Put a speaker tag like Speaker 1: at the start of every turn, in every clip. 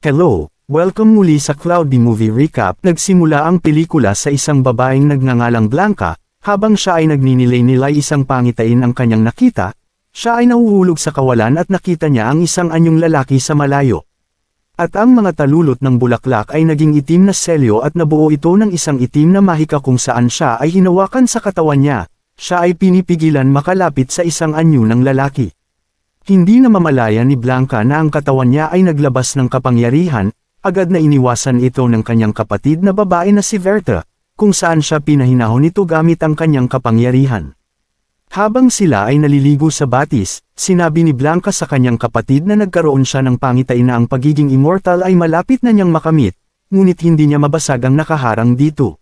Speaker 1: Hello, welcome muli sa Cloudy Movie Recap. Nagsimula ang pelikula sa isang babaeng nagngangalang Blanca, habang siya ay nagninilay-nilay isang pangitain ang kanyang nakita, siya ay nahuhulog sa kawalan at nakita niya ang isang anyong lalaki sa malayo. At ang mga talulot ng bulaklak ay naging itim na selyo at nabuo ito ng isang itim na mahika kung saan siya ay hinawakan sa katawan niya, siya ay pinipigilan makalapit sa isang anyo ng lalaki. Hindi na mamalaya ni Blanca na ang katawan niya ay naglabas ng kapangyarihan, agad na iniwasan ito ng kanyang kapatid na babae na si Verta, kung saan siya pinahinahon ito gamit ang kanyang kapangyarihan. Habang sila ay naliligo sa batis, sinabi ni Blanca sa kanyang kapatid na nagkaroon siya ng pangitain na ang pagiging immortal ay malapit na niyang makamit, ngunit hindi niya mabasag ang nakaharang dito.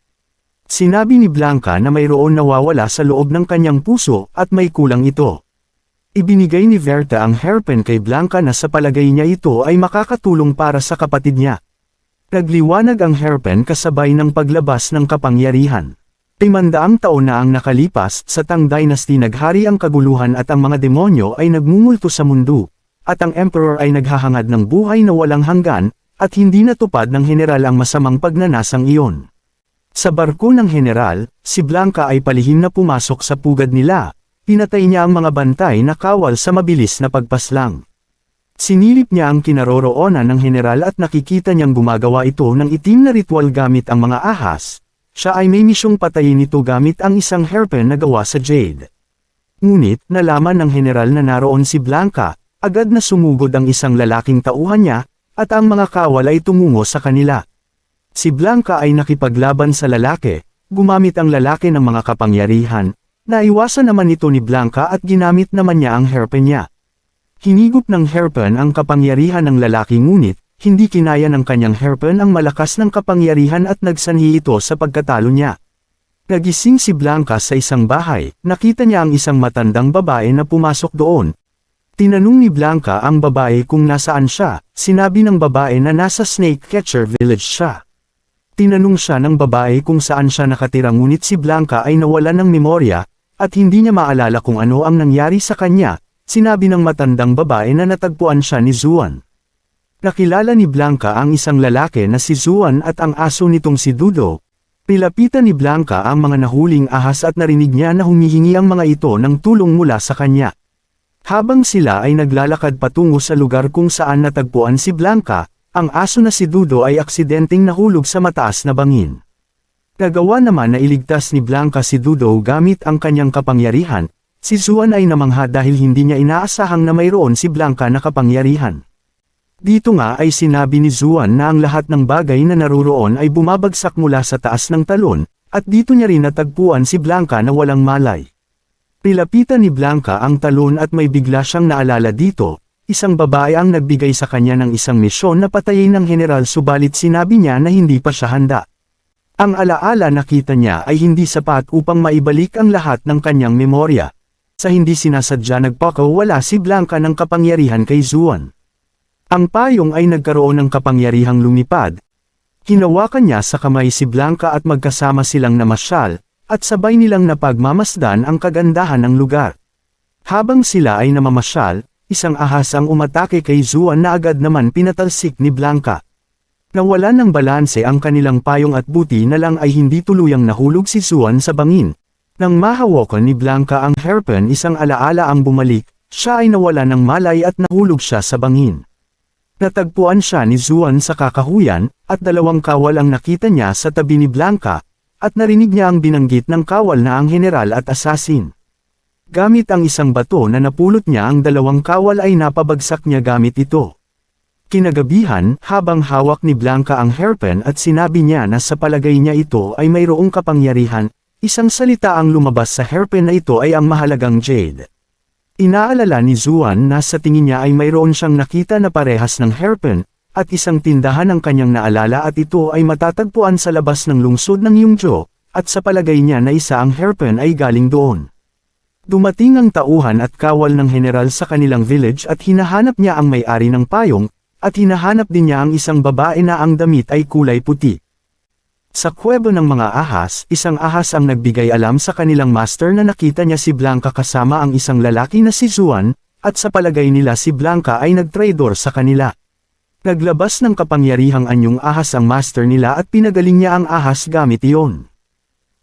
Speaker 1: Sinabi ni Blanca na mayroon nawawala sa loob ng kanyang puso at may kulang ito. Ibinigay ni Verta ang hairpin kay Blanca na sa palagay niya ito ay makakatulong para sa kapatid niya. Nagliwanag ang hairpin kasabay ng paglabas ng kapangyarihan. 500 taon na ang nakalipas, sa Tang Dynasty naghari ang kaguluhan at ang mga demonyo ay nagmumulto sa mundo, at ang emperor ay naghahangad ng buhay na walang hanggan, at hindi natupad ng general ang masamang pagnanasang iyon. Sa barko ng general, si Blanca ay palihim na pumasok sa pugad nila. Pinatay niya ang mga bantay na kawal sa mabilis na pagpaslang. Sinilip niya ang kinaroroonan ng general at nakikita niyang gumagawa ito ng itim na ritual gamit ang mga ahas. Siya ay may misyong patayin ito gamit ang isang hairpin na gawa sa jade. Ngunit, nalaman ng general na naroon si Blanca, agad na sumugod ang isang lalaking tauhan niya, at ang mga kawal ay tumungo sa kanila. Si Blanca ay nakipaglaban sa lalaki, gumamit ang lalaki ng mga kapangyarihan. Naiwasan naman ito ni Blanca at ginamit naman niya ang hairpin niya. Hinigop ng hairpin ang kapangyarihan ng lalaki ngunit, hindi kinaya ng kanyang hairpin ang malakas ng kapangyarihan at nagsanhi ito sa pagkatalo niya. Nagising si Blanca sa isang bahay, nakita niya ang isang matandang babae na pumasok doon. Tinanong ni Blanca ang babae kung nasaan siya, sinabi ng babae na nasa Snake Catcher Village siya. Tinanong siya ng babae kung saan siya nakatira ngunit si Blanca ay nawalan ng memorya, at hindi niya maalala kung ano ang nangyari sa kanya, sinabi ng matandang babae na natagpuan siya ni Zuan. Nakilala ni Blanca ang isang lalaki na si Zuan at ang aso nitong si Dudo. Nilapitan ni Blanca ang mga nahuling ahas at narinig niya na humihingi ang mga ito ng tulong mula sa kanya. Habang sila ay naglalakad patungo sa lugar kung saan natagpuan si Blanca, ang aso na si Dudo ay aksidenteng nahulog sa mataas na bangin. Nagawa naman na iligtas ni Blanca si Dudo gamit ang kanyang kapangyarihan, si Zuan ay namangha dahil hindi niya inaasahang na mayroon si Blanca na kapangyarihan. Dito nga ay sinabi ni Zuan na ang lahat ng bagay na naruroon ay bumabagsak mula sa taas ng talon, at dito niya rin natagpuan si Blanca na walang malay. Nilapitan ni Blanca ang talon at may bigla siyang naalala dito, isang babae ang nagbigay sa kanya ng isang misyon na patayin ng general subalit sinabi niya na hindi pa siya handa. Ang alaala nakita niya ay hindi sapat upang maibalik ang lahat ng kanyang memorya. Sa hindi sinasadya nagpakawala si Blanca ng kapangyarihan kay Zuan. Ang payong ay nagkaroon ng kapangyarihang lumipad. Hinawakan niya sa kamay si Blanca at magkasama silang namasyal, at sabay nilang napagmamasdan ang kagandahan ng lugar. Habang sila ay namamasyal, isang ahas ang umatake kay Zuan na agad naman pinatalsik ni Blanca. Nawalan ng balanse ang kanilang payong at buti na lang ay hindi tuluyang nahulog si Zuan sa bangin. Nang mahawakan ni Blanca ang hairpin isang alaala ang bumalik, siya ay nawalan ng malay at nahulog siya sa bangin. Natagpuan siya ni Zuan sa kakahuyan, at 2 kawal ang nakita niya sa tabi ni Blanca, at narinig niya ang binanggit ng kawal na ang general at assassin. Gamit ang isang bato na napulot niya ang 2 kawal ay napabagsak niya gamit ito. Kinagabihan, habang hawak ni Blanca ang hairpin at sinabi niya na sa palagay niya ito ay mayroong kapangyarihan, isang salita ang lumabas sa hairpin na ito ay ang mahalagang jade. Inaalala ni Zuan na sa tingin niya ay mayroon siyang nakita na parehas ng hairpin, at isang tindahan ang kanyang naalala at ito ay matatagpuan sa labas ng lungsod ng Yungjo, at sa palagay niya na isa ang hairpin ay galing doon. Dumating ang tauhan at kawal ng general sa kanilang village at hinahanap niya ang may-ari ng payong, at hinahanap din niya ang isang babae na ang damit ay kulay puti. Sa kuwebo ng mga ahas, isang ahas ang nagbigay alam sa kanilang master na nakita niya si Blanca kasama ang isang lalaki na si Zuan, at sa palagay nila si Blanca ay nagtraidor sa kanila. Naglabas ng kapangyarihang anyong ahas ang master nila at pinagaling niya ang ahas gamit iyon.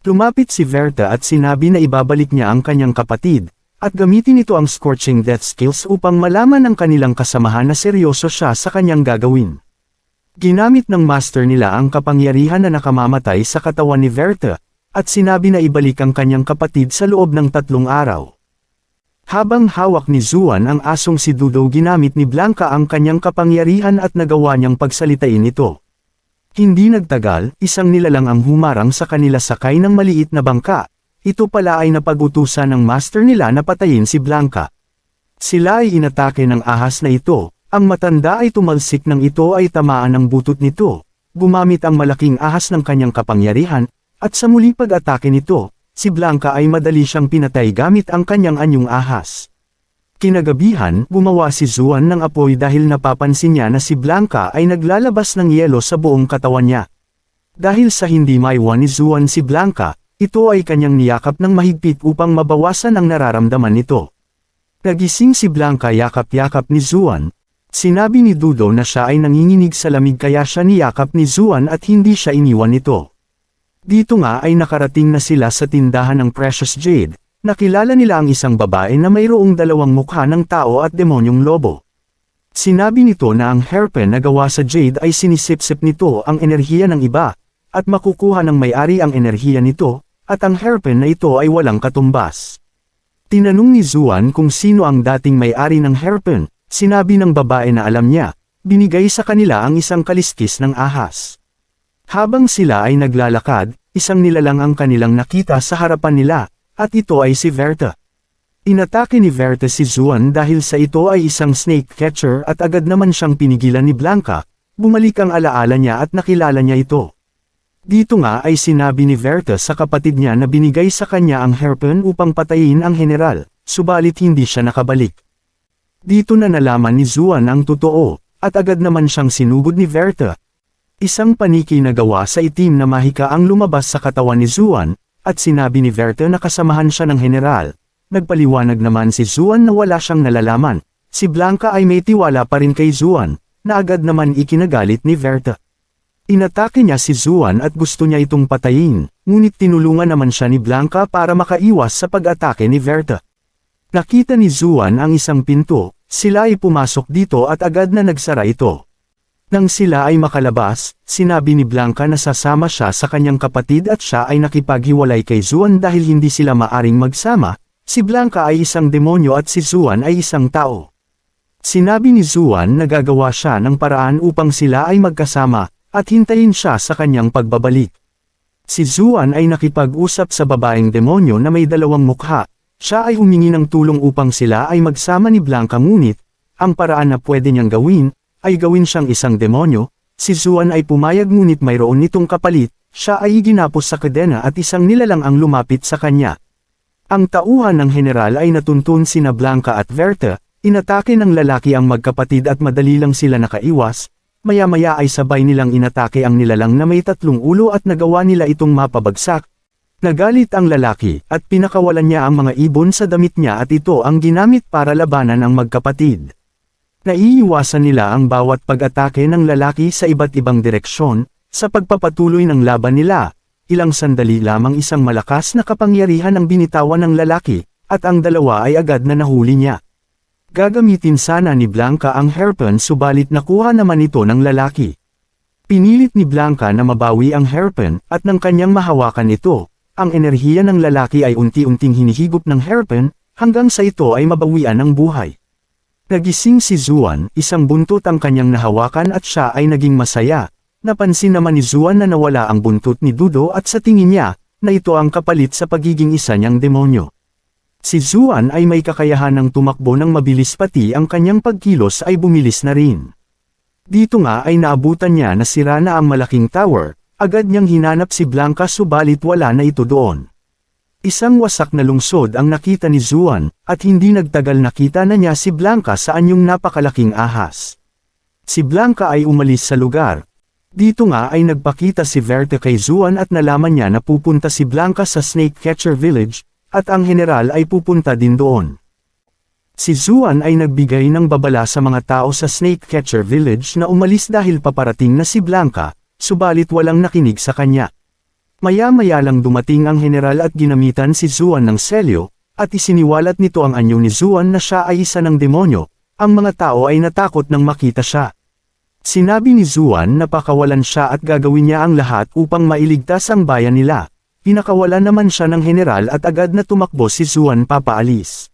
Speaker 1: Lumapit si Verta at sinabi na ibabalik niya ang kanyang kapatid, at gamitin ito ang Scorching Death skills upang malaman ng kanilang kasamahan na seryoso siya sa kanyang gagawin. Ginamit ng master nila ang kapangyarihan na nakamamatay sa katawan ni Verta, at sinabi na ibalik ang kanyang kapatid sa loob ng 3 araw. Habang hawak ni Zuan ang asong si Dudo, ginamit ni Blanca ang kanyang kapangyarihan at nagawa niyang pagsalitain ito. Hindi nagtagal, isang nilalang ang humarang sa kanila sakay ng maliit na bangka. Ito pala ay napag-utusan ng master nila na patayin si Blanca. Sila ay inatake ng ahas na ito, ang matanda ay tumalsik nang ito ay tamaan ng butot nito. Gumamit ang malaking ahas ng kanyang kapangyarihan, at sa muling pag-atake nito, si Blanca ay madali siyang pinatay gamit ang kanyang anyong ahas. Kinagabihan, gumawa si Zuan ng apoy dahil napapansin niya na si Blanca ay naglalabas ng yelo sa buong katawan niya. Dahil sa hindi maiwan ni Zuan si Blanca, ito ay kanyang niyakap ng mahigpit upang mabawasan ang nararamdaman nito. Nagising si Blanca yakap-yakap ni Zuan. Sinabi ni Dudo na siya ay nanginginig sa lamig kaya siya niyakap ni Zuan at hindi siya iniwan nito. Dito nga ay nakarating na sila sa tindahan ng Precious Jade. Nakilala nila ang isang babae na mayroong 2 mukha ng tao at demonyong lobo. Sinabi nito na ang hairpin na gawa sa Jade ay sinisip-sip nito ang enerhiya ng iba, at makukuha ng may-ari ang enerhiya nito, at ang hairpin na ito ay walang katumbas. Tinanong ni Zuan kung sino ang dating may-ari ng hairpin, sinabi ng babae na alam niya, binigay sa kanila ang isang kaliskis ng ahas. Habang sila ay naglalakad, isang nilalang ang kanilang nakita sa harapan nila, at ito ay si Verta. Inatake ni Verta si Zuan dahil sa ito ay isang snake catcher at agad naman siyang pinigilan ni Blanca, bumalik ang alaala niya at nakilala niya ito. Dito nga ay sinabi ni Verta sa kapatid niya na binigay sa kanya ang hairpin upang patayin ang general, subalit hindi siya nakabalik. Dito na nalaman ni Zuan ang totoo, at agad naman siyang sinugod ni Verta. Isang paniki na gawa sa itim na mahika ang lumabas sa katawan ni Zuan, at sinabi ni Verta na kasamahan siya ng general. Nagpaliwanag naman si Zuan na wala siyang nalalaman. Si Blanca ay may tiwala pa rin kay Zuan, na agad naman ikinagalit ni Verta. Inatake niya si Zuan at gusto niya itong patayin, ngunit tinulungan naman siya ni Blanca para makaiwas sa pag-atake ni Verta. Nakita ni Zuan ang isang pinto, sila ay pumasok dito at agad na nagsara ito. Nang sila ay makalabas, sinabi ni Blanca na sasama siya sa kanyang kapatid at siya ay nakipaghiwalay kay Zuan dahil hindi sila maaring magsama. Si Blanca ay isang demonyo at si Zuan ay isang tao. Sinabi ni Zuan na gagawa siya ng paraan upang sila ay magkasama, at hintayin siya sa kanyang pagbabalik. Si Zuan ay nakipag-usap sa babaeng demonyo na may 2 mukha. Siya ay humingi ng tulong upang sila ay magsama ni Blanca, ngunit ang paraan na pwede niyang gawin ay gawin siyang isang demonyo. Si Zuan ay pumayag ngunit mayroon nitong kapalit, siya ay ginapos sa kadena at isang nilalang ang lumapit sa kanya. Ang tauhan ng general ay natuntun sina Blanca at Verta, inatake ng lalaki ang magkapatid at madali lang sila nakaiwas, maya-maya ay sabay nilang inatake ang nilalang na may 3 ulo at nagawa nila itong mapabagsak. Nagalit ang lalaki at pinakawalan niya ang mga ibon sa damit niya at ito ang ginamit para labanan ang magkapatid. Naiiwasan nila ang bawat pag-atake ng lalaki sa iba't ibang direksyon. Sa pagpapatuloy ng laban nila, ilang sandali lamang isang malakas na kapangyarihan ang binitawan ng lalaki, at ang dalawa ay agad na nahuli niya. Gagamitin sana ni Blanca ang hairpin subalit nakuha naman ito ng lalaki. Pinilit ni Blanca na mabawi ang hairpin at nang kanyang mahawakan ito, ang enerhiya ng lalaki ay unti-unting hinihigop ng hairpin hanggang sa ito ay mabawian ng buhay. Nagising si Zuan, isang buntot ang kanyang nahawakan at siya ay naging masaya. Napansin naman ni Zuan na nawala ang buntot ni Dudo at sa tingin niya, na ito ang kapalit sa pagiging isa niyang demonyo. Si Zuan ay may kakayahan ng tumakbo ng mabilis, pati ang kanyang pagkilos ay bumilis na rin. Dito nga ay naabutan niya na sira na ang malaking tower, agad niyang hinanap si Blanca subalit wala na ito doon. Isang wasak na lungsod ang nakita ni Zuan, at hindi nagtagal nakita na niya si Blanca sa anyong napakalaking ahas. Si Blanca ay umalis sa lugar. Dito nga ay nagpakita si Verta kay Zuan at nalaman niya na pupunta si Blanca sa Snake Catcher Village, at ang general ay pupunta din doon. Si Zuan ay nagbigay ng babala sa mga tao sa Snake Catcher Village na umalis dahil paparating na si Blanca, subalit walang nakinig sa kanya. Maya-maya lang dumating ang general at ginamitan si Zuan ng selyo, at isiniwalat nito ang anyo ni Zuan na siya ay isa ng demonyo. Ang mga tao ay natakot nang makita siya. Sinabi ni Zuan na pakawalan siya at gagawin niya ang lahat upang mailigtas ang bayan nila. Pinakawalan naman siya ng general at agad na tumakbo si Zuan papaalis.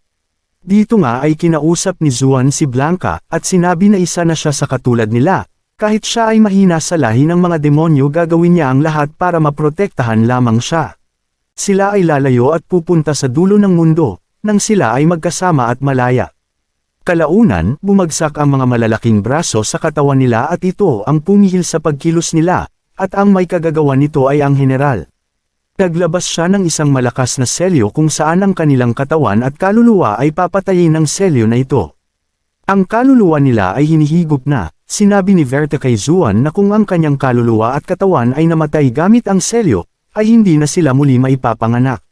Speaker 1: Dito nga ay kinausap ni Zuan si Blanca at sinabi na isa na siya sa katulad nila. Kahit siya ay mahina sa lahi ng mga demonyo, gagawin niya ang lahat para maprotektahan lamang siya. Sila ay lalayo at pupunta sa dulo ng mundo, nang sila ay magkasama at malaya. Kalaunan, bumagsak ang mga malalaking braso sa katawan nila at ito ang pumihil sa pagkilos nila, at ang may kagagawa nito ay ang general. Naglabas siya ng isang malakas na selyo kung saan ang kanilang katawan at kaluluwa ay papatayin ng selyo na ito. Ang kaluluwa nila ay hinihigop na. Sinabi ni Verta kay Zuan na kung ang kanyang kaluluwa at katawan ay namatay gamit ang selyo, ay hindi na sila muli maipapanganak.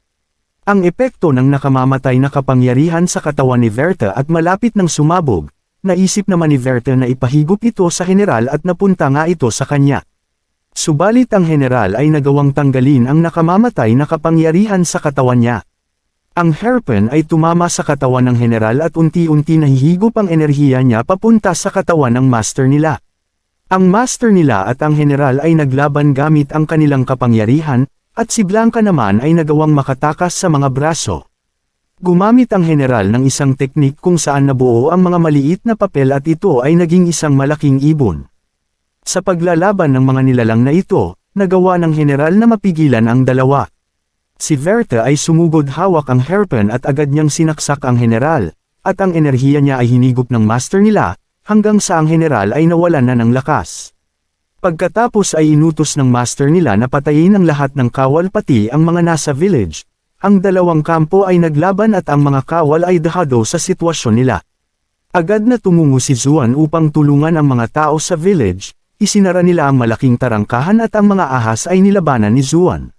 Speaker 1: Ang epekto ng nakamamatay na kapangyarihan sa katawan ni Verta at malapit ng sumabog, naisip naman ni Verta na ipahigop ito sa general at napunta nga ito sa kanya. Subalit ang general ay nagawang tanggalin ang nakamamatay na kapangyarihan sa katawan niya. Ang hairpin ay tumama sa katawan ng general at unti-unti nahihigop ang enerhiya niya papunta sa katawan ng master nila. Ang master nila at ang general ay naglaban gamit ang kanilang kapangyarihan, at si Blanca naman ay nagawang makatakas sa mga braso. Gumamit ang general ng isang teknik kung saan nabuo ang mga maliit na papel at ito ay naging isang malaking ibon. Sa paglalaban ng mga nilalang na ito, nagawa ng general na mapigilan ang dalawa. Si Verta ay sumugod hawak ang hairpin at agad niyang sinaksak ang general, at ang enerhiya niya ay hinigop ng master nila, hanggang sa ang general ay nawalan na ng lakas. Pagkatapos ay inutos ng master nila na patayin ang lahat ng kawal pati ang mga nasa village. Ang dalawang kampo ay naglaban at ang mga kawal ay dahado sa sitwasyon nila. Agad na tumungo si Zuan upang tulungan ang mga tao sa village, isinara nila ang malaking tarangkahan at ang mga ahas ay nilabanan ni Zuan.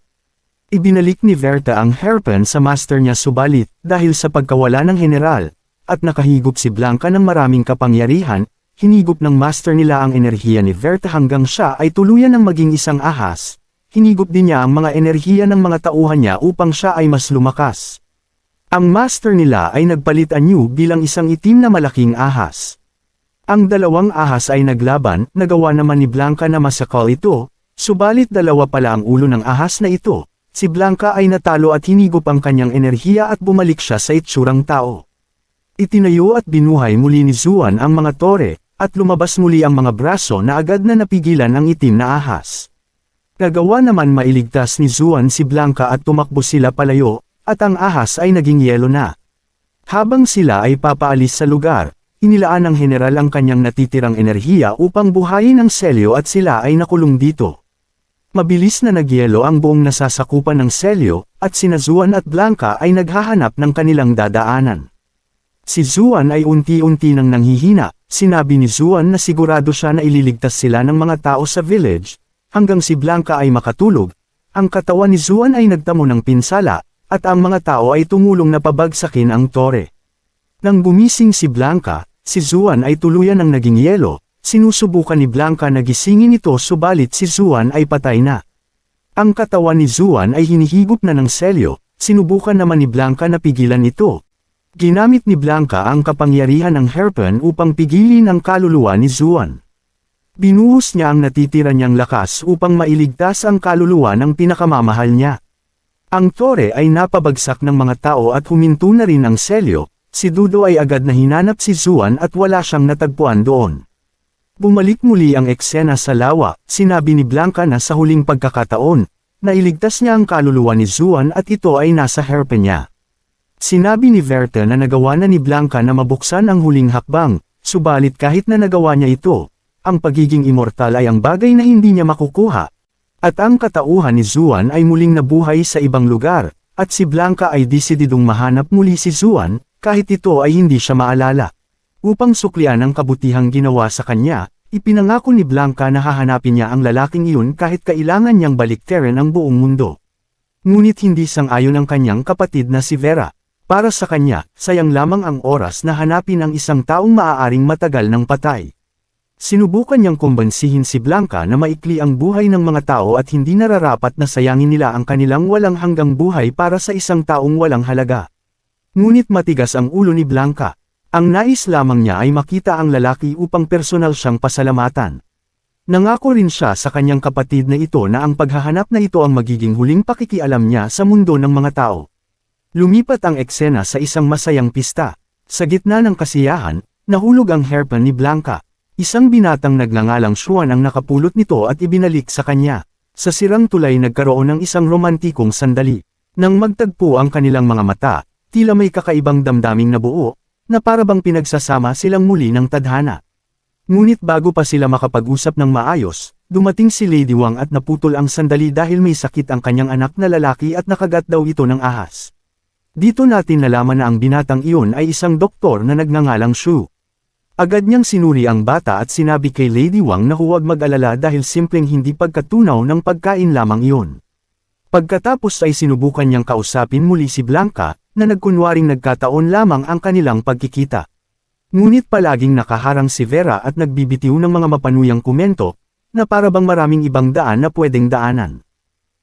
Speaker 1: Ibinalik ni Verta ang hairpin sa master niya subalit, dahil sa pagkawala ng general, at nakahigop si Blanca ng maraming kapangyarihan, hinigop ng master nila ang enerhiya ni Verta hanggang siya ay tuluyan ng maging isang ahas. Hinigop din niya ang mga enerhiya ng mga tauhan niya upang siya ay mas lumakas. Ang master nila ay nagpalit anyo bilang isang itim na malaking ahas. Ang dalawang ahas ay naglaban, nagawa naman ni Blanca na masakal ito, subalit dalawa pala ang ulo ng ahas na ito. Si Blanca ay natalo at hinigop ang kanyang enerhiya at bumalik siya sa itsurang tao. Itinayo at binuhay muli ni Zuan ang mga tore, at lumabas muli ang mga braso na agad na napigilan ang itim na ahas. Nagawa naman mailigtas ni Zuan si Blanca at tumakbo sila palayo, at ang ahas ay naging yelo na. Habang sila ay papaalis sa lugar, inilaan ng general ang kanyang natitirang enerhiya upang buhayin ang selyo at sila ay nakulong dito. Mabilis na nagyelo ang buong nasasakupan ng selyo, at sina Zuan at Blanca ay naghahanap ng kanilang dadaanan. Si Zuan ay unti-unti nang nanghihina. Sinabi ni Zuan na sigurado siya na ililigtas sila ng mga tao sa village, hanggang si Blanca ay makatulog. Ang katawan ni Zuan ay nagtamo ng pinsala, at ang mga tao ay tumulong na pabagsakin ang tore. Nang gumising si Blanca, si Zuan ay tuluyan ng naging yelo. Sinusubukan ni Blanca na gisingin ito subalit si Zuan ay patay na. Ang katawan ni Zuan ay hinihigop na ng selyo, sinubukan naman ni Blanca na pigilan ito. Ginamit ni Blanca ang kapangyarihan ng hairpin upang pigilin ang kaluluwa ni Zuan. Binuhos niya ang natitira niyang lakas upang mailigtas ang kaluluwa ng pinakamamahal niya. Ang tore ay napabagsak ng mga tao at huminto na rin ang selyo. Si Dudo ay agad na hinanap si Zuan at wala siyang natagpuan doon. Bumalik muli ang eksena sa lawa. Sinabi ni Blanca na sa huling pagkakataon, nailigtas niya ang kaluluwa ni Zuan at ito ay nasa hairpin niya. Sinabi ni Verta na nagawa na ni Blanca na mabuksan ang huling hakbang, subalit kahit na nagawa niya ito, ang pagiging immortal ay ang bagay na hindi niya makukuha. At ang katauhan ni Zuan ay muling nabuhay sa ibang lugar, at si Blanca ay desididong mahanap muli si Zuan, kahit ito ay hindi siya maalala. Upang suklian ang kabutihang ginawa sa kanya, ipinangako ni Blanca na hahanapin niya ang lalaking iyon kahit kailangan niyang baliktarin ang buong mundo. Ngunit hindi sang-ayon ang kanyang kapatid na si Vera. Para sa kanya, sayang lamang ang oras na hanapin ang isang taong maaaring matagal ng patay. Sinubukan niyang kumbansihin si Blanca na maikli ang buhay ng mga tao at hindi nararapat na sayangin nila ang kanilang walang hanggang buhay para sa isang taong walang halaga. Ngunit matigas ang ulo ni Blanca. Ang nais lamang niya ay makita ang lalaki upang personal siyang pasalamatan. Nangako rin siya sa kanyang kapatid na ito na ang paghahanap na ito ang magiging huling pakikialam niya sa mundo ng mga tao. Lumipat ang eksena sa isang masayang pista. Sa gitna ng kasiyahan, nahulog ang hairpin ni Blanca. Isang binatang nagngangalang Xuan ang nakapulot nito at ibinalik sa kanya. Sa sirang tulay nagkaroon ng isang romantikong sandali. Nang magtagpo ang kanilang mga mata, tila may kakaibang damdaming nabuo, na parabang pinagsasama silang muli ng tadhana. Ngunit bago pa sila makapag-usap ng maayos, dumating si Lady Wang at naputol ang sandali dahil may sakit ang kanyang anak na lalaki at nakagat daw ito ng ahas. Dito natin nalaman na ang binatang iyon ay isang doktor na nagngangalang Shu. Agad niyang sinuri ang bata at sinabi kay Lady Wang na huwag mag-alala dahil simpleng hindi pagkatunaw ng pagkain lamang iyon. Pagkatapos ay sinubukan niyang kausapin muli si Blanca, na nagkunwaring nagkataon lamang ang kanilang pagkikita. Ngunit palaging nakaharang si Vera at nagbibitiw ng mga mapanuyang komento, na parabang maraming ibang daan na pwedeng daanan.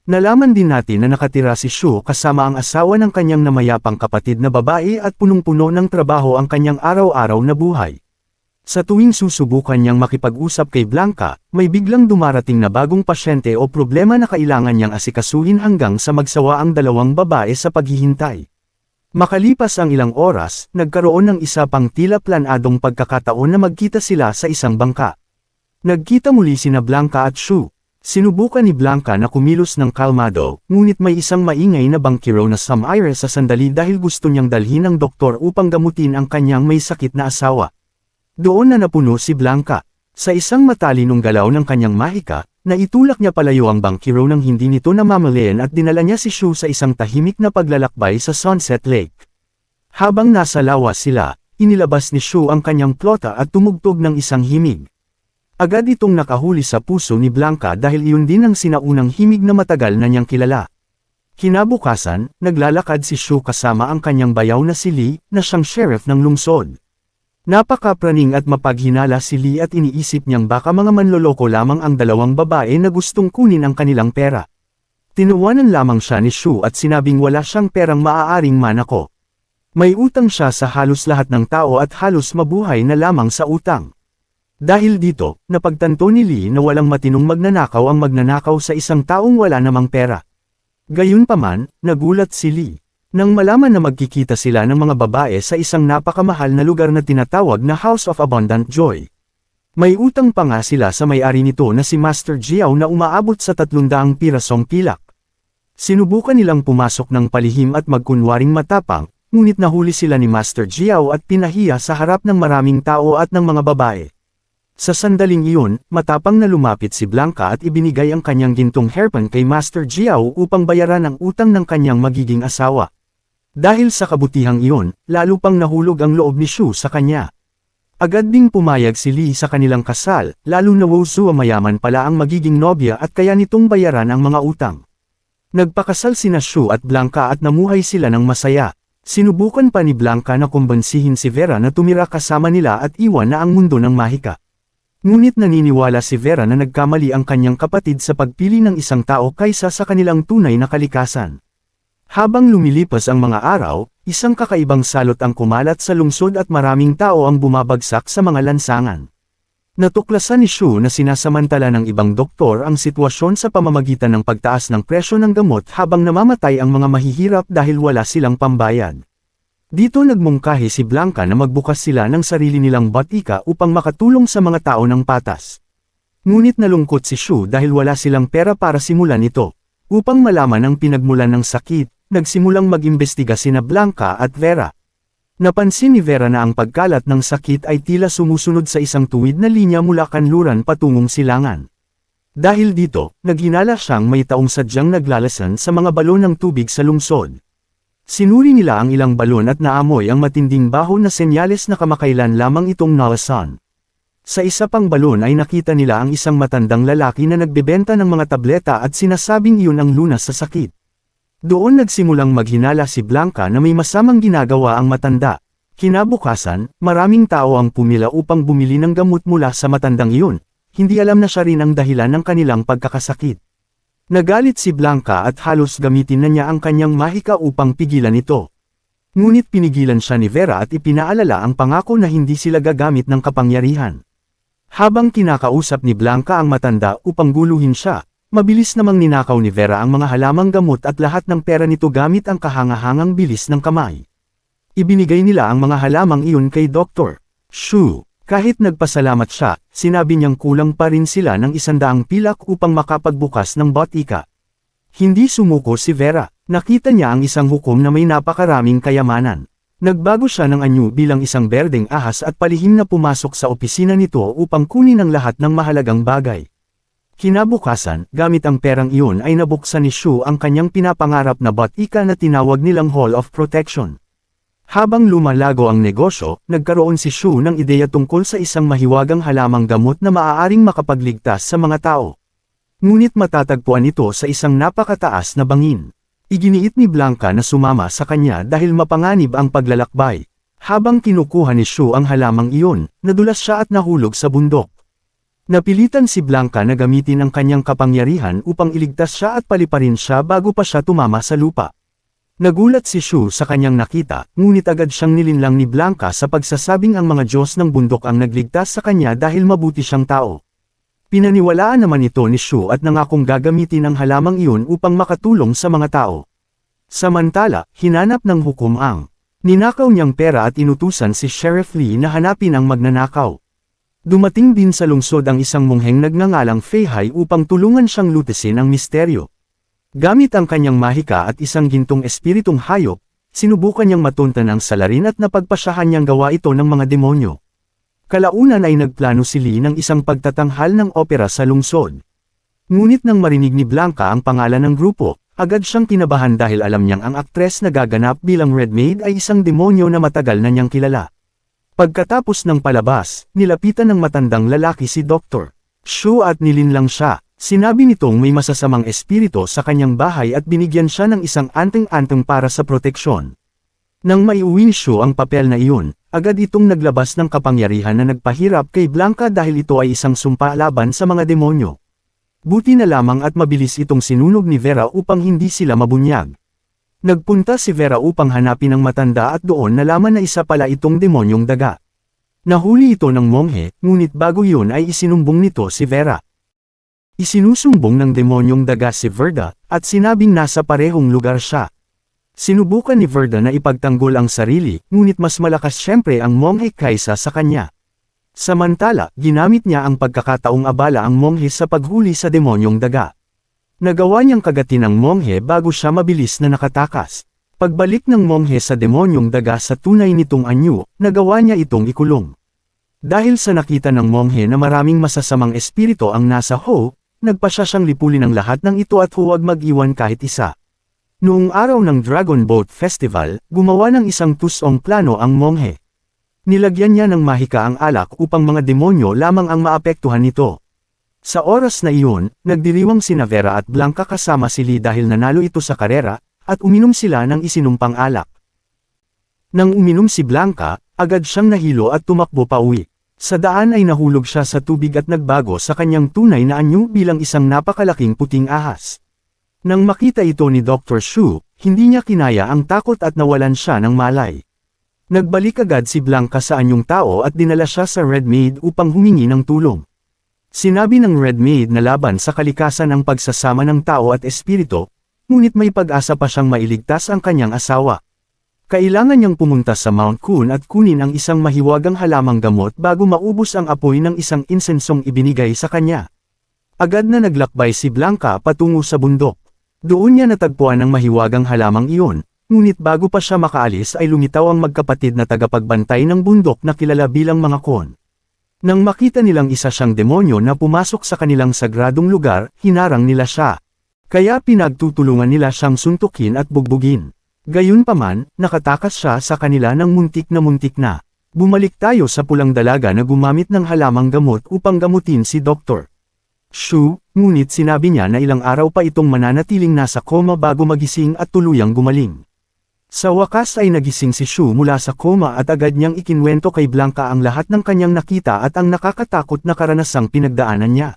Speaker 1: Nalaman din natin na nakatira si Shu kasama ang asawa ng kanyang namayapang kapatid na babae at punong-puno ng trabaho ang kanyang araw-araw na buhay. Sa tuwing susubukan niyang makipag-usap kay Blanca, may biglang dumarating na bagong pasyente o problema na kailangan niyang asikasuhin hanggang sa magsawa ang dalawang babae sa paghihintay. Makalipas ang ilang oras, nagkaroon ng isa pang tila planadong pagkakataon na magkita sila sa isang bangka. Nagkita muli sina Blanca at Shu. Sinubukan ni Blanca na kumilos ng kalmado, ngunit may isang maingay na bangkiro na sumaire sa sandali dahil gusto niyang dalhin ng doktor upang gamutin ang kanyang may sakit na asawa. Doon na napuno si Blanca. Sa isang matalinong galaw ng kanyang mahika, naitulak niya palayo ang bangkiro nang hindi nito namamalayan at dinala niya si Shu sa isang tahimik na paglalakbay sa Sunset Lake. Habang nasa lawa sila, inilabas ni Shu ang kanyang plota at tumugtog ng isang himig. Agad itong nakahuli sa puso ni Blanca dahil iyon din ang sinaunang himig na matagal na niyang kilala. Kinabukasan, naglalakad si Shu kasama ang kanyang bayaw na si Lee, na siyang sheriff ng lungsod. Napakapraning at mapaghinala si Lee at iniisip niyang baka mga manloloko lamang ang dalawang babae na gustong kunin ang kanilang pera. Tinuwanan lamang siya ni Shu at sinabing wala siyang perang maaaring manako. May utang siya sa halos lahat ng tao at halos mabuhay na lamang sa utang. Dahil dito, napagtanto ni Lee na walang matinong magnanakaw ang magnanakaw sa isang taong wala namang pera. Gayunpaman, nagulat si Lee. Nang malaman na magkikita sila ng mga babae sa isang napakamahal na lugar na tinatawag na House of Abundant Joy. May utang pa nga sila sa may-ari nito na si Master Jiao na umaabot sa 300 pirasong pilak. Sinubukan nilang pumasok ng palihim at magkunwaring matapang, ngunit nahuli sila ni Master Jiao at pinahiya sa harap ng maraming tao at ng mga babae. Sa sandaling iyon, matapang na lumapit si Blanca at ibinigay ang kanyang gintong hairpin kay Master Jiao upang bayaran ang utang ng kanyang magiging asawa. Dahil sa kabutihang iyon, lalo pang nahulog ang loob ni Shu sa kanya. Agad ding pumayag si Lee sa kanilang kasal, lalo na Wozu mayaman pala ang magiging nobya at kaya nitong bayaran ang mga utang. Nagpakasal sina Shu at Blanca at namuhay sila ng masaya. Sinubukan pa ni Blanca na kumbansihin si Vera na tumira kasama nila at iwan na ang mundo ng mahika. Ngunit naniniwala si Vera na nagkamali ang kanyang kapatid sa pagpili ng isang tao kaysa sa kanilang tunay na kalikasan. Habang lumilipas ang mga araw, isang kakaibang salot ang kumalat sa lungsod at maraming tao ang bumabagsak sa mga lansangan. Natuklasan ni Shu na sinasamantala ng ibang doktor ang sitwasyon sa pamamagitan ng pagtaas ng presyo ng gamot habang namamatay ang mga mahihirap dahil wala silang pambayad. Dito nagmungkahi si Blanca na magbukas sila ng sarili nilang batika upang makatulong sa mga tao ng patas. Ngunit nalungkot si Shu dahil wala silang pera para simulan ito. Upang malaman ang pinagmulan ng sakit, nagsimulang mag-imbestiga sina Blanca at Vera. Napansin ni Vera na ang pagkalat ng sakit ay tila sumusunod sa isang tuwid na linya mula kanluran patungong silangan. Dahil dito, naghinala siyang may taong sadyang naglalasan sa mga balon ng tubig sa lungsod. Sinuri nila ang ilang balon at naamoy ang matinding baho na senyales na kamakailan lamang itong nalasan. Sa isa pang balon ay nakita nila ang isang matandang lalaki na nagbebenta ng mga tableta at sinasabing iyon ang lunas sa sakit. Doon nagsimulang maghinala si Blanca na may masamang ginagawa ang matanda. Kinabukasan, maraming tao ang pumila upang bumili ng gamot mula sa matandang iyon. Hindi alam na siya rin ang dahilan ng kanilang pagkakasakit. Nagalit si Blanca at halos gamitin na niya ang kanyang mahika upang pigilan ito. Ngunit pinigilan siya ni Vera at ipinaalala ang pangako na hindi sila gagamit ng kapangyarihan. Habang kinakausap ni Blanca ang matanda upang guluhin siya, mabilis namang ninakaw ni Vera ang mga halamang gamot at lahat ng pera nito gamit ang kahangahangang bilis ng kamay. Ibinigay nila ang mga halamang iyon kay Dr. Shu. Kahit nagpasalamat siya, sinabi niyang kulang pa rin sila ng 100 pilak upang makapagbukas ng botika. Hindi sumuko si Vera. Nakita niya ang isang hukom na may napakaraming kayamanan. Nagbago siya ng anyo bilang isang berdeng ahas at palihim na pumasok sa opisina nito upang kunin ang lahat ng mahalagang bagay. Kinabukasan, gamit ang perang iyon ay nabuksan ni Shu ang kanyang pinapangarap na botika na tinawag nilang Hall of Protection. Habang lumalago ang negosyo, nagkaroon si Shu ng ideya tungkol sa isang mahiwagang halamang gamot na maaaring makapagligtas sa mga tao. Ngunit matatagpuan ito sa isang napakataas na bangin. Iginiit ni Blanca na sumama sa kanya dahil mapanganib ang paglalakbay. Habang kinukuha ni Shu ang halamang iyon, nadulas siya at nahulog sa bundok. Napilitan si Blanca na gamitin ang kanyang kapangyarihan upang iligtas siya at paliparin siya bago pa siya tumama sa lupa. Nagulat si Shu sa kanyang nakita, ngunit agad siyang nilinlang ni Blanca sa pagsasabing ang mga Diyos ng bundok ang nagligtas sa kanya dahil mabuti siyang tao. Pinaniwalaan naman ito ni Shu at nangakong gagamitin ang halamang iyon upang makatulong sa mga tao. Samantala, hinanap ng hukom ang ninakaw niyang pera at inutusan si Sheriff Lee na hanapin ang magnanakaw. Dumating din sa lungsod ang isang mongheng nagngangalang Fei Hai upang tulungan siyang lutasin ang misteryo. Gamit ang kanyang mahika at isang gintong espiritong hayop, sinubukan niyang matuntan ang salarin at napagpasyahan niyang gawa ito ng mga demonyo. Kalaunan ay nagplano si Lee ng isang pagtatanghal ng opera sa lungsod. Ngunit nang marinig ni Blanca ang pangalan ng grupo, agad siyang kinabahan dahil alam niyang ang aktres na gaganap bilang Red Maid ay isang demonyo na matagal na niyang kilala. Pagkatapos ng palabas, nilapitan ng matandang lalaki si Dr. Shu at nilinlang siya. Sinabi nitong may masasamang espiritu sa kanyang bahay at binigyan siya ng isang anteng-anteng para sa proteksyon. Nang maiuwi ni Shu ang papel na iyon, agad itong naglabas ng kapangyarihan na nagpahirap kay Blanca dahil ito ay isang sumpa laban sa mga demonyo. Buti na lamang at mabilis itong sinunog ni Vera upang hindi sila mabunyag. Nagpunta si Vera upang hanapin ang matanda at doon nalaman na isa pala itong demonyong daga. Nahuli ito ng monghe, ngunit bago yun ay isinumbong nito si Vera. Isinusumbong ng demonyong daga si Verda, at sinabing nasa parehong lugar siya. Sinubukan ni Verda na ipagtanggol ang sarili, ngunit mas malakas siyempre ang monghe kaysa sa kanya. Samantala, ginamit niya ang pagkakataong abala ang monghe sa paghuli sa demonyong daga. Nagawa niyang kagatin ang monghe bago siya mabilis na nakatakas. Pagbalik ng monghe sa demonyong daga sa tunay nitong anyo, nagawa niya itong ikulong. Dahil sa nakita ng monghe na maraming masasamang espiritu ang nasa Ho, nagpasya siyang lipulin ang lahat ng ito at huwag mag-iwan kahit isa. Noong araw ng Dragon Boat Festival, gumawa ng isang tusong plano ang monghe. Nilagyan niya ng mahika ang alak upang mga demonyo lamang ang maapektuhan nito. Sa oras na iyon, nagdiriwang sina Vera at Blanca kasama si Lee dahil nanalo ito sa karera, at uminom sila ng isinumpang alak. Nang uminom si Blanca, agad siyang nahilo at tumakbo pa uwi. Sa daan ay nahulog siya sa tubig at nagbago sa kanyang tunay na anyo bilang isang napakalaking puting ahas. Nang makita ito ni Dr. Shu, hindi niya kinaya ang takot at nawalan siya ng malay. Nagbalik agad si Blanca sa anyong tao at dinala siya sa Red Maid upang humingi ng tulong. Sinabi ng Red Maid na laban sa kalikasan ang pagsasama ng tao at espiritu, ngunit may pag-asa pa siyang mailigtas ang kanyang asawa. Kailangan niyang pumunta sa Mount Kun at kunin ang isang mahiwagang halamang gamot bago maubos ang apoy ng isang insensong ibinigay sa kanya. Agad na naglakbay si Blanca patungo sa bundok. Doon niya natagpuan ang mahiwagang halamang iyon, ngunit bago pa siya makaalis ay lumitaw ang magkapatid na tagapagbantay ng bundok na kilala bilang mga Kon. Nang makita nilang isa siyang demonyo na pumasok sa kanilang sagradong lugar, hinarang nila siya. Kaya pinagtutulungan nila siyang suntukin at bugbugin. Gayunpaman, nakatakas siya sa kanila ng muntik na. Bumalik tayo sa pulang dalaga na gumamit ng halamang gamot upang gamutin si Dr. Shu, ngunit sinabi niya na ilang araw pa itong mananatiling nasa koma bago magising at tuluyang gumaling. Sa wakas ay nagising si Shu mula sa koma at agad niyang ikinwento kay Blanca ang lahat ng kanyang nakita at ang nakakatakot na karanasang pinagdaanan niya.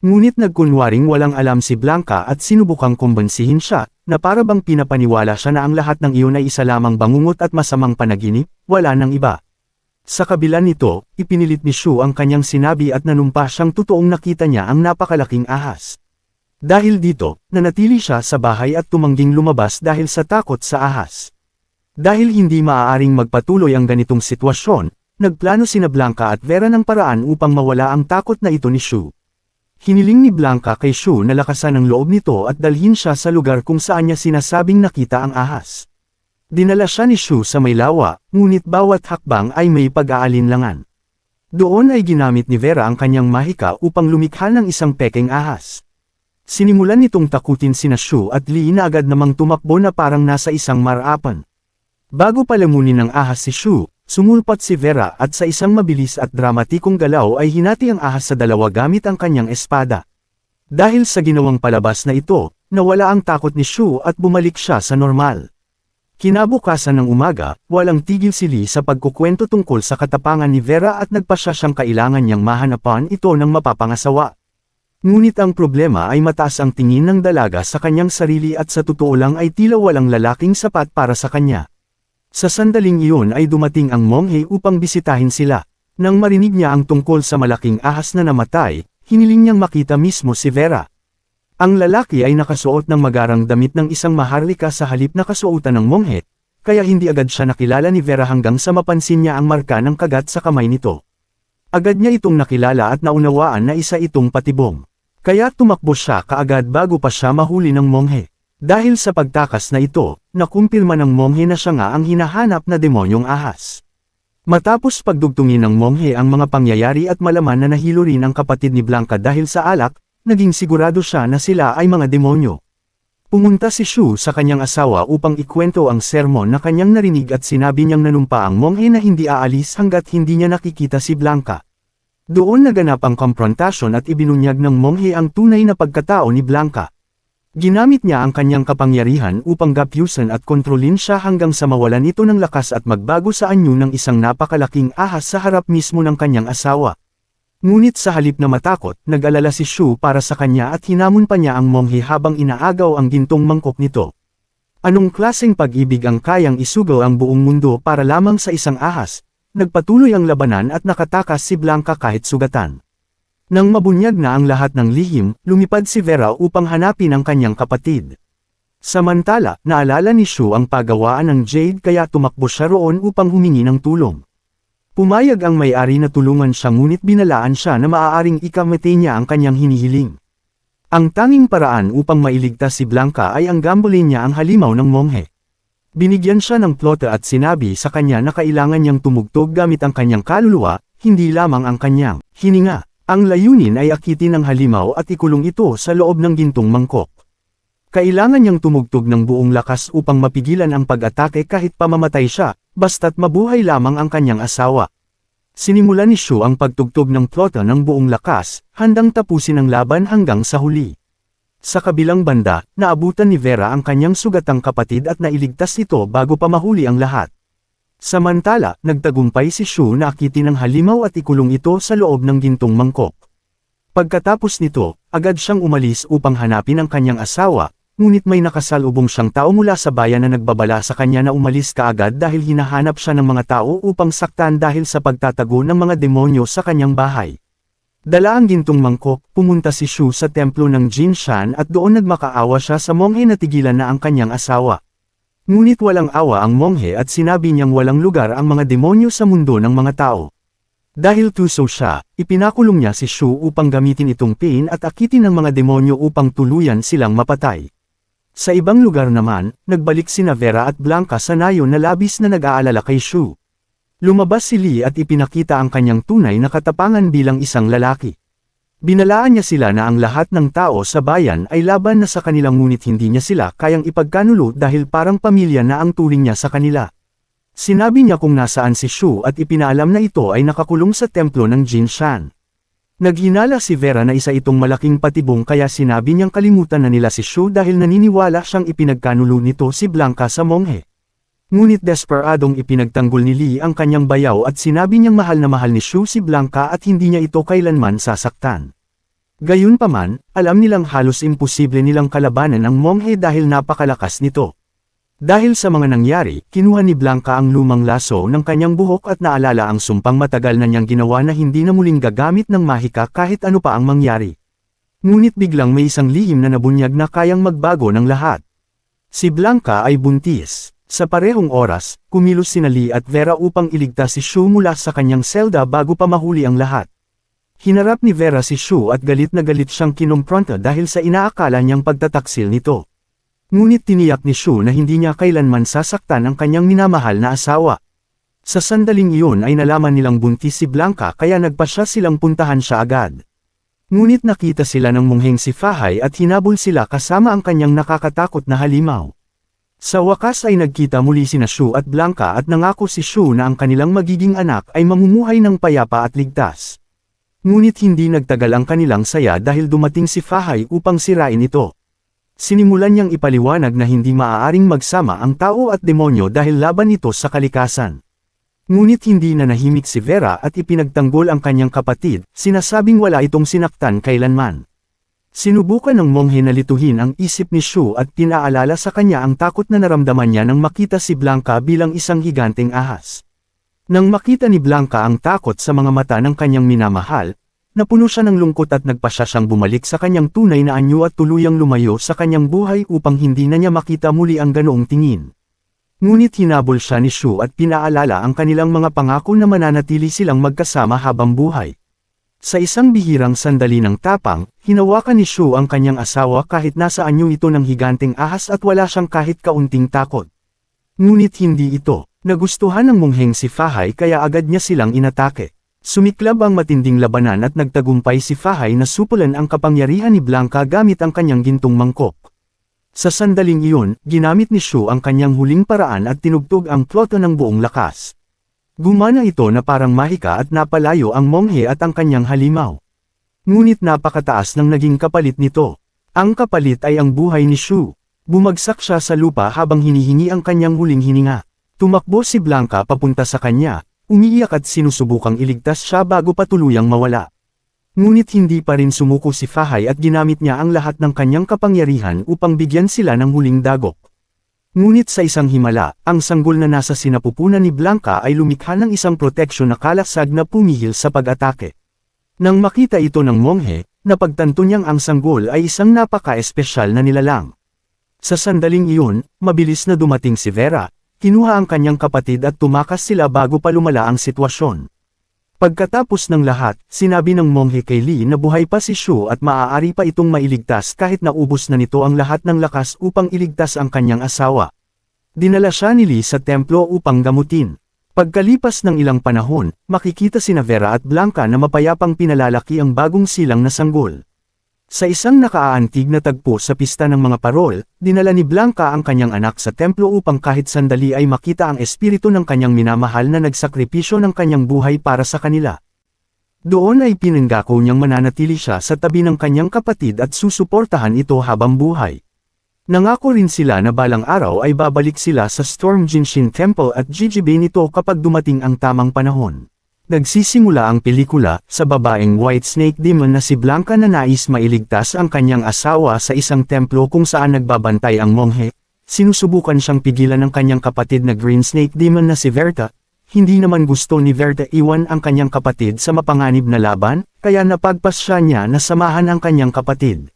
Speaker 1: Ngunit nagkunwaring walang alam si Blanca at sinubukang kumbansihin siya, na para bang pinapaniwala siya na ang lahat ng iyon ay isa lamang bangungot at masamang panaginip, wala nang iba. Sa kabila nito, ipinilit ni Shu ang kanyang sinabi at nanumpa siyang totoong nakita niya ang napakalaking ahas. Dahil dito, nanatili siya sa bahay at tumangging lumabas dahil sa takot sa ahas. Dahil hindi maaaring magpatuloy ang ganitong sitwasyon, nagplano sina Blanca at Vera ng paraan upang mawala ang takot na ito ni Shu. Hiniling ni Blanca kay Shu na lakasan ang loob nito at dalhin siya sa lugar kung saan niya sinasabing nakita ang ahas. Dinala siya ni Shu sa may lawa, ngunit bawat hakbang ay may pag-aalinlangan. Doon ay ginamit ni Vera ang kanyang mahika upang lumikha ng isang pekeng ahas. Sinimulan nitong takutin sina Shu at Lee na agad namang tumakbo na parang nasa isang marapan. Bago palamunin ng ahas si Shu, sumulpat si Vera at sa isang mabilis at dramatikong galaw ay hinati ang ahas sa dalawa gamit ang kanyang espada. Dahil sa ginawang palabas na ito, nawala ang takot ni Shu at bumalik siya sa normal. Kinabukasan ng umaga, walang tigil si Lee sa pagkukwento tungkol sa katapangan ni Vera at nagpasya siyang kailangan niyang mahanapan ito ng mapapangasawa. Ngunit ang problema ay mataas ang tingin ng dalaga sa kanyang sarili at sa totoo lang ay tila walang lalaking sapat para sa kanya. Sa sandaling iyon ay dumating ang monghe upang bisitahin sila. Nang marinig niya ang tungkol sa malaking ahas na namatay, hiniling niyang makita mismo si Vera. Ang lalaki ay nakasuot ng magarang damit ng isang maharlika sa halip na kasuotan ng monghe, kaya hindi agad siya nakilala ni Vera hanggang sa mapansin niya ang marka ng kagat sa kamay nito. Agad niya itong nakilala at naunawaan na isa itong patibong. Kaya tumakbo siya kaagad bago pa siya mahuli ng monghe. Dahil sa pagtakas na ito, nakumpirma ng monghe na siya nga ang hinahanap na demonyong ahas. Matapos pagdugtungin ng monghe ang mga pangyayari at malaman na nahilo rin ang kapatid ni Blanca dahil sa alak, naging sigurado siya na sila ay mga demonyo. Pumunta si Shu sa kanyang asawa upang ikwento ang sermon na kanyang narinig at sinabi niyang nanumpa ang monghe na hindi aalis hanggat hindi niya nakikita si Blanca. Doon naganap ang komprontasyon at ibinunyag ng monghe ang tunay na pagkatao ni Blanca. Ginamit niya ang kanyang kapangyarihan upang gapyusan at kontrolin siya hanggang sa mawalan ito ng lakas at magbago sa anyo ng isang napakalaking ahas sa harap mismo ng kanyang asawa. Ngunit sa halip na matakot, nag-alala si Shu para sa kanya at hinamon pa niya ang monghe habang inaagaw ang gintong mangkok nito. Anong klaseng pag-ibig ang kayang isugaw ang buong mundo para lamang sa isang ahas? Nagpatuloy ang labanan at nakatakas si Blanca kahit sugatan. Nang mabunyag na ang lahat ng lihim, lumipad si Vera upang hanapin ang kanyang kapatid. Samantala, naalala ni Shu ang paggawaan ng jade kaya tumakbo siya roon upang humingi ng tulong. Pumayag ang may-ari na tulungan siya ngunit binalaan siya na maaaring ikamete niya ang kanyang hinihiling. Ang tanging paraan upang mailigtas si Blanca ay ang gambulin niya ang halimaw ng monghe. Binigyan siya ng plote at sinabi sa kanya na kailangan niyang tumugtog gamit ang kanyang kaluluwa, hindi lamang ang kanyang hininga. Ang layunin ay akitin ang halimaw at ikulong ito sa loob ng gintong mangkok. Kailangan niyang tumugtog ng buong lakas upang mapigilan ang pag-atake kahit pamamatay siya, basta't mabuhay lamang ang kanyang asawa. Sinimulan ni Shu ang pagtugtog ng plote ng buong lakas, handang tapusin ang laban hanggang sa huli. Sa kabilang banda, naabutan ni Vera ang kanyang sugatang kapatid at nailigtas ito bago pa mahuli ang lahat. Samantala, nagtagumpay si Shu na akitin ang halimaw at ikulong ito sa loob ng gintong mangkok. Pagkatapos nito, agad siyang umalis upang hanapin ang kanyang asawa, ngunit may nakasalubong siyang tao mula sa bayan na nagbabala sa kanya na umalis kaagad dahil hinahanap siya ng mga tao upang saktan dahil sa pagtatago ng mga demonyo sa kanyang bahay. Dala ang gintong mangkok, pumunta si Shu sa templo ng Jinshan at doon nagmakaawa siya sa monghe na tigilan na ang kanyang asawa. Ngunit walang awa ang monghe at sinabi niyang walang lugar ang mga demonyo sa mundo ng mga tao. Dahil tuso siya, ipinakulong niya si Shu upang gamitin itong pain at akitin ng mga demonyo upang tuluyan silang mapatay. Sa ibang lugar naman, nagbalik sina Vera at Blanca sa nayon na labis na nag-aalala kay Shu. Lumabas si Lee at ipinakita ang kanyang tunay na katapangan bilang isang lalaki. Binalaan niya sila na ang lahat ng tao sa bayan ay laban na sa kanilang ngunit hindi niya sila kayang ipagkanulo dahil parang pamilya na ang turing niya sa kanila. Sinabi niya kung nasaan si Shu at ipinaalam na ito ay nakakulong sa templo ng Jinshan. Naghinala si Vera na isa itong malaking patibong kaya sinabi niyang kalimutan na nila si Shu dahil naniniwala siyang ipinagkanulo nito si Blanca sa monghe. Ngunit desperadong ipinagtanggol ni Lee ang kanyang bayaw at sinabi niyang mahal na mahal ni Shu si Blanca at hindi niya ito kailanman sasaktan. Gayunpaman, alam nilang halos imposible nilang kalabanan ang monghe dahil napakalakas nito. Dahil sa mga nangyari, kinuha ni Blanca ang lumang laso ng kanyang buhok at naalala ang sumpang matagal na niyang ginawa na hindi na muling gagamit ng mahika kahit ano pa ang mangyari. Ngunit biglang may isang lihim na nabunyag na kayang magbago ng lahat. Si Blanca ay buntis. Sa parehong oras, kumilos sina Lee at Vera upang iligtas si Shu mula sa kanyang selda bago pa mahuli ang lahat. Hinarap ni Vera si Shu at galit na galit siyang kinumpronta dahil sa inaakala niyang pagtataksil nito. Ngunit tiniyak ni Shu na hindi niya kailanman sasaktan ang kanyang minamahal na asawa. Sa sandaling iyon ay nalaman nilang buntis si Blanca kaya nagpasya silang puntahan siya agad. Ngunit nakita sila ng mongheng si Fahay at hinabol sila kasama ang kanyang nakakatakot na halimaw. Sa wakas ay nagkita muli sina Shu at Blanca at nangako si Shu na ang kanilang magiging anak ay mamumuhay ng payapa at ligtas. Ngunit hindi nagtagal ang kanilang saya dahil dumating si Fahay upang sirain ito. Sinimulan niyang ipaliwanag na hindi maaaring magsama ang tao at demonyo dahil laban ito sa kalikasan. Ngunit hindi na nahimik si Vera at ipinagtanggol ang kanyang kapatid, sinasabing wala itong sinaktan kailanman. Sinubukan ng monghe na lituhin ang isip ni Shu at pinaalala sa kanya ang takot na naramdaman niya nang makita si Blanca bilang isang higanteng ahas. Nang makita ni Blanca ang takot sa mga mata ng kanyang minamahal, napuno siya ng lungkot at nagpasya siyang bumalik sa kanyang tunay na anyo at tuluyang lumayo sa kanyang buhay upang hindi na niya makita muli ang ganoong tingin. Ngunit hinabol siya ni Shu at pinaalala ang kanilang mga pangako na mananatili silang magkasama habang buhay. Sa isang bihirang sandali ng tapang, hinawakan ni Shu ang kanyang asawa kahit nasa anyo ito ng higanteng ahas at wala siyang kahit kaunting takot. Ngunit hindi ito. Nagustuhan ng mongheng si Fahay kaya agad niya silang inatake. Sumiklab ang matinding labanan at nagtagumpay si Fahay na supulan ang kapangyarihan ni Blanca gamit ang kanyang gintong mangkok. Sa sandaling iyon, ginamit ni Shu ang kanyang huling paraan at tinugtog ang ploto ng buong lakas. Gumana ito na parang mahika at napalayo ang monghe at ang kanyang halimaw. Ngunit napakataas ng naging kapalit nito. Ang kapalit ay ang buhay ni Shu. Bumagsak siya sa lupa habang hinihingi ang kanyang huling hininga. Tumakbo si Blanca papunta sa kanya, umiiyak at sinusubukang iligtas siya bago pa tuluyang mawala. Ngunit hindi pa rin sumuko si Fahay at ginamit niya ang lahat ng kanyang kapangyarihan upang bigyan sila ng huling dagok. Ngunit sa isang himala, ang sanggol na nasa sinapupunan ni Blanca ay lumikha ng isang proteksyon na kalasag na pumihil sa pag-atake. Nang makita ito ng monghe, napagtanto niyang ang sanggol ay isang napaka-espesyal na nilalang. Sa sandaling iyon, mabilis na dumating si Vera. Kinuha ang kanyang kapatid at tumakas sila bago pa lumala ang sitwasyon. Pagkatapos ng lahat, sinabi ng monghe kay Lee na buhay pa si Shu at maaari pa itong mailigtas kahit naubos na nito ang lahat ng lakas upang iligtas ang kanyang asawa. Dinala siya ni Lee sa templo upang gamutin. Pagkalipas ng ilang panahon, makikita sina Vera at Blanca na mapayapang pinalalaki ang bagong silang na sanggol. Sa isang nakaaantig na tagpo sa pista ng mga parol, dinala ni Blanca ang kanyang anak sa templo upang kahit sandali ay makita ang espiritu ng kanyang minamahal na nagsakripisyo ng kanyang buhay para sa kanila. Doon ay pinanggako niyang mananatili siya sa tabi ng kanyang kapatid at susuportahan ito habang buhay. Nangako rin sila na balang araw ay babalik sila sa Storm Jinshin Temple at jijibay nito kapag dumating ang tamang panahon. Nagsisimula ang pelikula sa babaeng White Snake Demon na si Blanca na nais mailigtas ang kanyang asawa sa isang templo kung saan nagbabantay ang monghe. Sinusubukan siyang pigilan ng kanyang kapatid na Green Snake Demon na si Verta. Hindi naman gusto ni Verta iwan ang kanyang kapatid sa mapanganib na laban, kaya napagpasya niya na samahan ang kanyang kapatid.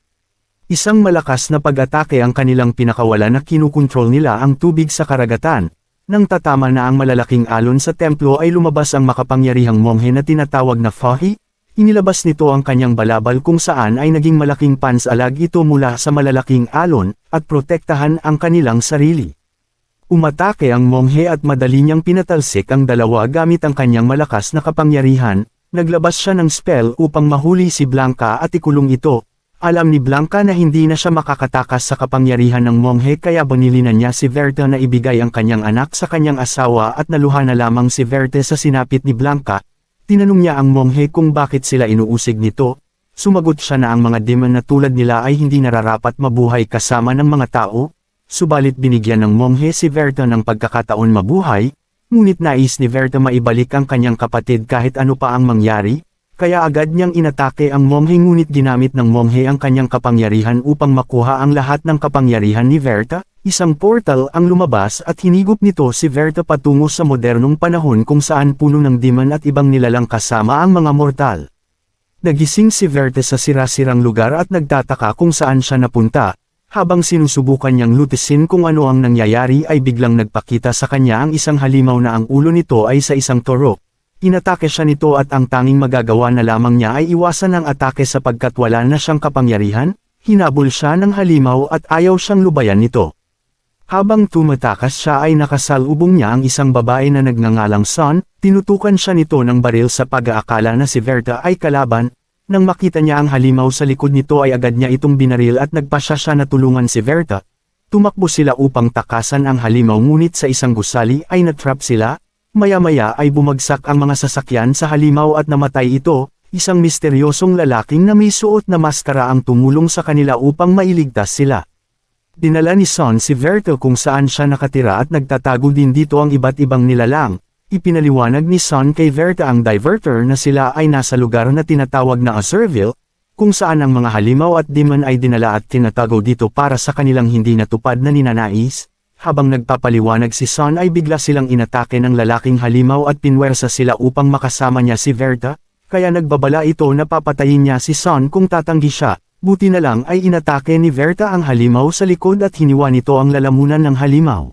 Speaker 1: Isang malakas na pag-atake ang kanilang pinakawalan na kinukontrol nila ang tubig sa karagatan. Nang tatama na ang malalaking alon sa templo ay lumabas ang makapangyarihang monghe na tinatawag na Fahi. Inilabas nito ang kanyang balabal kung saan ay naging malaking pansalag ito mula sa malalaking alon, at protektahan ang kanilang sarili. Umatake ang monghe at madali niyang pinatalsik ang dalawa gamit ang kanyang malakas na kapangyarihan. Naglabas siya ng spell upang mahuli si Blanca at ikulong ito. Alam ni Blanca na hindi na siya makakatakas sa kapangyarihan ng monghe kaya banilinan niya si Verta na ibigay ang kanyang anak sa kanyang asawa at naluha na lamang si Verta sa sinapit ni Blanca. Tinanong niya ang monghe kung bakit sila inuusig nito. Sumagot siya na ang mga demon na tulad nila ay hindi nararapat mabuhay kasama ng mga tao, subalit binigyan ng monghe si Verta ng pagkakataon mabuhay, ngunit nais ni Verta maibalik ang kanyang kapatid kahit ano pa ang mangyari, kaya agad niyang inatake ang monghe ngunit ginamit ng monghe ang kanyang kapangyarihan upang makuha ang lahat ng kapangyarihan ni Verta. Isang portal ang lumabas at hinigop nito si Verta patungo sa modernong panahon kung saan puno ng demon at ibang nilalang kasama ang mga mortal. Nagising si Verta sa sira-sirang lugar at nagtataka kung saan siya napunta. Habang sinusubukan niyang lutisin kung ano ang nangyayari ay biglang nagpakita sa kanya ang isang halimaw na ang ulo nito ay sa isang toro. Inatake siya nito at ang tanging magagawa na lamang niya ay iwasan ang atake sapagkat wala na siyang kapangyarihan. Hinabol siya ng halimaw at ayaw siyang lubayan nito. Habang tumatakas siya ay nakasalubong niya ang isang babae na nagngangalang Son, tinutukan siya nito ng baril sa pag-aakala na si Verta ay kalaban. Nang makita niya ang halimaw sa likod nito ay agad niya itong binaril at nagpasya siya na tulungan si Verta. Tumakbo sila upang takasan ang halimaw ngunit sa isang gusali ay natrap sila. Maya-maya ay bumagsak ang mga sasakyan sa halimaw at namatay ito. Isang misteryosong lalaking na may suot na maskara ang tumulong sa kanila upang mailigtas sila. Dinala ni Son si Verta kung saan siya nakatira at nagtatago din dito ang iba't ibang nilalang. Ipinaliwanag ni Son kay Verta ang diverter na sila ay nasa lugar na tinatawag na Azurville, kung saan ang mga halimaw at demon ay dinala at tinatago dito para sa kanilang hindi natupad na ninanais. Habang nagpapaliwanag si Son ay bigla silang inatake ng lalaking halimaw at pinwersa sila upang makasama niya si Verta, kaya nagbabala ito na papatayin niya si Son kung tatanggi siya. Buti na lang ay inatake ni Verta ang halimaw sa likod at hiniwa nito ang lalamunan ng halimaw.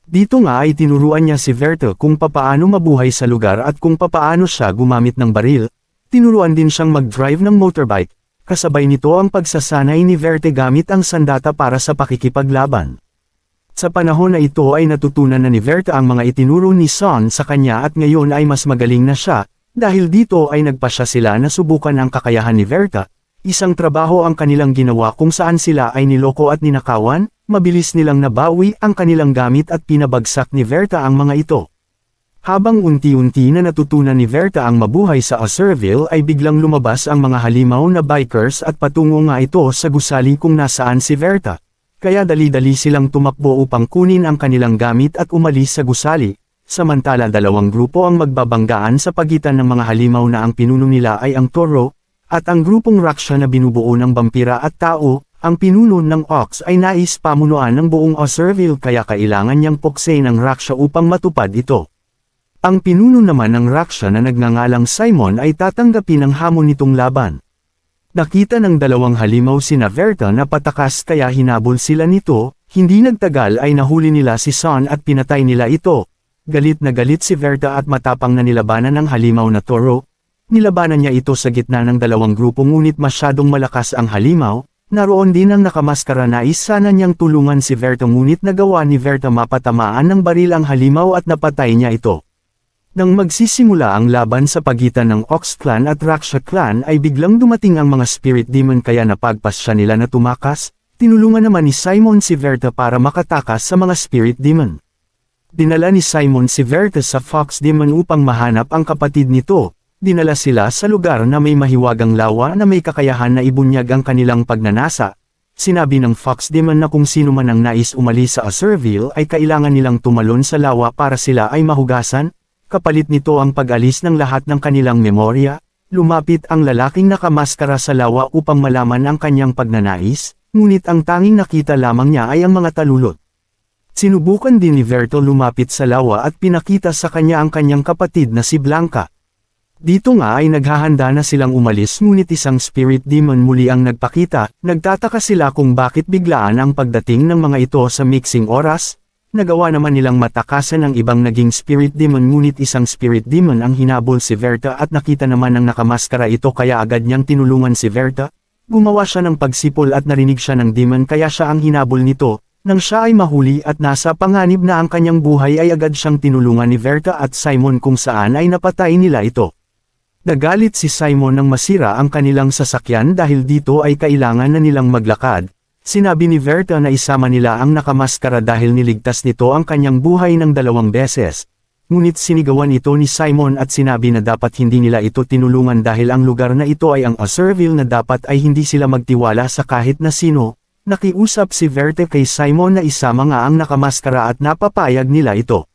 Speaker 1: Dito nga ay tinuruan niya si Verta kung papaano mabuhay sa lugar at kung papaano siya gumamit ng baril. Tinuruan din siyang mag-drive ng motorbike, kasabay nito ang pagsasanay ni Verta gamit ang sandata para sa pakikipaglaban. Sa panahon na ito ay natutunan na ni Verta ang mga itinuro ni Son sa kanya at ngayon ay mas magaling na siya, dahil dito ay nagpasya sila na subukan ang kakayahan ni Verta. Isang trabaho ang kanilang ginawa kung saan sila ay niloko at ninakawan, mabilis nilang nabawi ang kanilang gamit at pinabagsak ni Verta ang mga ito. Habang unti-unti na natutunan ni Verta ang mabuhay sa Azurville ay biglang lumabas ang mga halimaw na bikers at patungo nga ito sa gusali kung nasaan si Verta. Kaya dali-dali silang tumakbo upang kunin ang kanilang gamit at umalis sa gusali, samantala dalawang grupo ang magbabanggaan sa pagitan ng mga halimaw na ang pinuno nila ay ang toro, at ang grupong Raksha na binubuo ng vampira at tao. Ang pinuno ng Ox ay nais pamunuan ng buong Azurville kaya kailangan niyang puksain ng Raksha upang matupad ito. Ang pinuno naman ng Raksha na nagngangalang Simon ay tatanggapin ang hamon nitong laban. Nakita ng dalawang halimaw sina Verta na patakas kaya hinabol sila nito, hindi nagtagal ay nahuli nila si Son at pinatay nila ito. Galit na galit si Verta at matapang na nilabanan ng halimaw na toro. Nilabanan niya ito sa gitna ng dalawang grupo ngunit masyadong malakas ang halimaw. Naroon din ang nakamaskara na sana niyang tulungan si Verta ngunit nagawa ni Verta mapatamaan ng baril ang halimaw at napatay niya ito. Nang magsisimula ang laban sa pagitan ng Ox Clan at Raksha Clan ay biglang dumating ang mga spirit demon kaya napagpas siya nila na tumakas. Tinulungan naman ni Simon si Verta para makatakas sa mga spirit demon. Dinala ni Simon si Verta sa Fox Demon upang mahanap ang kapatid nito. Dinala sila sa lugar na may mahiwagang lawa na may kakayahan na ibunyag ang kanilang pagnanasa. Sinabi ng Fox Demon na kung sino man ang nais umalis sa Azurville ay kailangan nilang tumalon sa lawa para sila ay mahugasan. Kapalit nito ang pag-alis ng lahat ng kanilang memorya. Lumapit ang lalaking nakamaskara sa lawa upang malaman ang kanyang pagnanais, ngunit ang tanging nakita lamang niya ay ang mga talulot. Sinubukan din ni Verta lumapit sa lawa at pinakita sa kanya ang kanyang kapatid na si Blanca. Dito nga ay naghahanda na silang umalis ngunit isang spirit demon muli ang nagpakita. Nagtataka sila kung bakit biglaan ang pagdating ng mga ito sa mixing oras. Nagawa naman nilang matakasan ang ibang naging spirit demon ngunit isang spirit demon ang hinabol si Verta at nakita naman ng nakamaskara ito kaya agad niyang tinulungan si Verta. Gumawa siya ng pagsipol at narinig siya ng demon kaya siya ang hinabol nito. Nang siya ay mahuli at nasa panganib na ang kanyang buhay ay agad siyang tinulungan ni Verta at Simon kung saan ay napatay nila ito. Nagalit si Simon nang masira ang kanilang sasakyan dahil dito ay kailangan na nilang maglakad. Sinabi ni Verta na isama nila ang nakamaskara dahil niligtas nito ang kanyang buhay ng 2 beses. ngunit sinigawan ito ni Simon at sinabi na dapat hindi nila ito tinulungan dahil ang lugar na ito ay ang Osurville na dapat ay hindi sila magtiwala sa kahit na sino. Nakiusap si Verte kay Simon na isama nga ang nakamaskara at napapayag nila ito.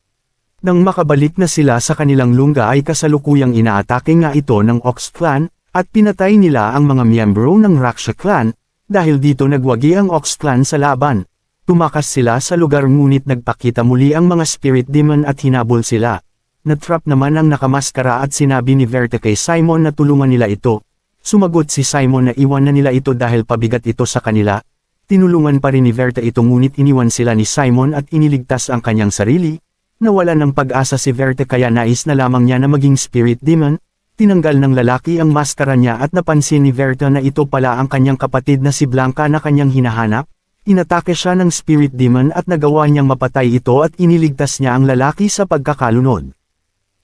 Speaker 1: Nang makabalik na sila sa kanilang lungga ay kasalukuyang inaatake nga ito ng Ox Clan, at pinatay nila ang mga miyembro ng Raksha Clan, dahil dito nagwagi ang Ox Clan sa laban. Tumakas sila sa lugar ngunit nagpakita muli ang mga spirit demon at hinabol sila. Natrap naman ang nakamaskara at sinabi ni Verte kay Simon na tulungan nila ito. Sumagot si Simon na iwan na nila ito dahil pabigat ito sa kanila. Tinulungan pa rin ni Verte ito ngunit iniwan sila ni Simon at iniligtas ang kanyang sarili. Nawala ng pag-asa si Verte kaya nais na lamang niya na maging spirit demon. Tinanggal ng lalaki ang maskara niya at napansin ni Verte na ito pala ang kanyang kapatid na si Blanca na kanyang hinahanap. Inatake siya ng spirit demon at nagawa niyang mapatay ito at iniligtas niya ang lalaki sa pagkakalunod.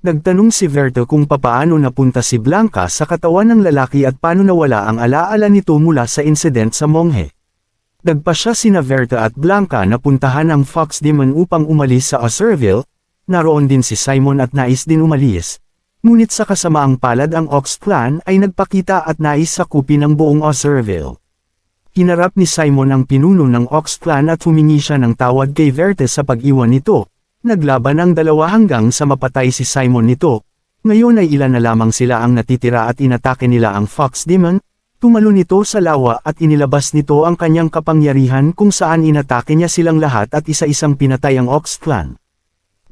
Speaker 1: Nagtanong si Verte kung papaano napunta si Blanca sa katawan ng lalaki at paano nawala ang alaala nito mula sa incident sa Monghe. Nagpa siya sina Verte at Blanca na puntahan ang Fox Demon upang umalis sa Osurville, naroon din si Simon at nais din umalis. Ngunit sa kasamaang palad ang Ox Clan ay nagpakita at nais sakupin ang buong Osurville. Hinarap ni Simon ang pinuno ng Ox Clan at humingi siya ng tawad kay Verte sa pag-iwan nito. Naglaban ang dalawa hanggang sa mapatay si Simon nito. Ngayon ay ilan na lamang sila ang natitira at inatake nila ang Fox Demon. Tumalon nito sa lawa at inilabas nito ang kanyang kapangyarihan kung saan inatake niya silang lahat at isa-isang pinatay ang Ox Clan.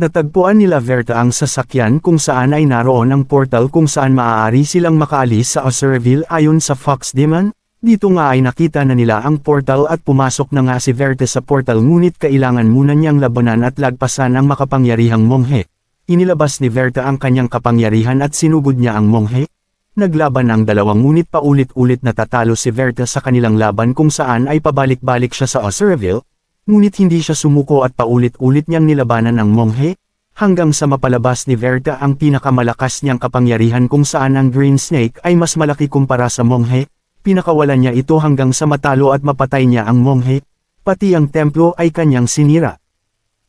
Speaker 1: Natagpuan nila Verte ang sasakyan kung saan ay naroon ang portal kung saan maaari silang makaalis sa Osurville ayon sa Fox Demon. Dito nga ay nakita na nila ang portal at pumasok na nga si Verte sa portal ngunit kailangan muna niyang labanan at lagpasan ang makapangyarihang Monghe. Inilabas ni Verte ang kanyang kapangyarihan at sinugod niya ang Monghe. Naglaban ang dalawang ngunit paulit-ulit natatalo si Verte sa kanilang laban kung saan ay pabalik-balik siya sa Osurville, ngunit hindi siya sumuko at paulit-ulit niyang nilabanan ang Monghe, hanggang sa mapalabas ni Verte ang pinakamalakas niyang kapangyarihan kung saan ang Green Snake ay mas malaki kumpara sa Monghe, pinakawalan niya ito hanggang sa matalo at mapatay niya ang Monghe, pati ang templo ay kanyang sinira.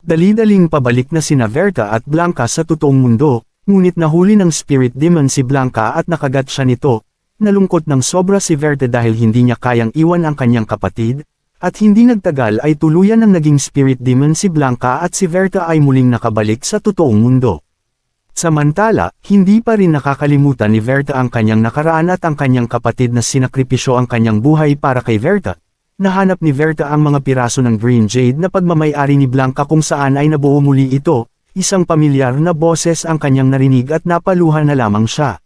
Speaker 1: Dali-daling pabalik na sina Verte at Blanca sa totoong mundo. Ngunit nahuli ng spirit demon si Blanca at nakagat siya nito. Nalungkot ng sobra si Verte dahil hindi niya kayang iwan ang kanyang kapatid, at hindi nagtagal ay tuluyan ng naging spirit demon si Blanca at si Verte ay muling nakabalik sa totoong mundo. Samantala, hindi pa rin nakakalimutan ni Verte ang kanyang nakaraan at ang kanyang kapatid na sinakripisyo ang kanyang buhay para kay Verte. Nahanap ni Verte ang mga piraso ng Green Jade na pagmamay-ari ni Blanca kung saan ay nabuo muli ito. Isang pamilyar na boses ang kanyang narinig at napaluhan na lamang siya.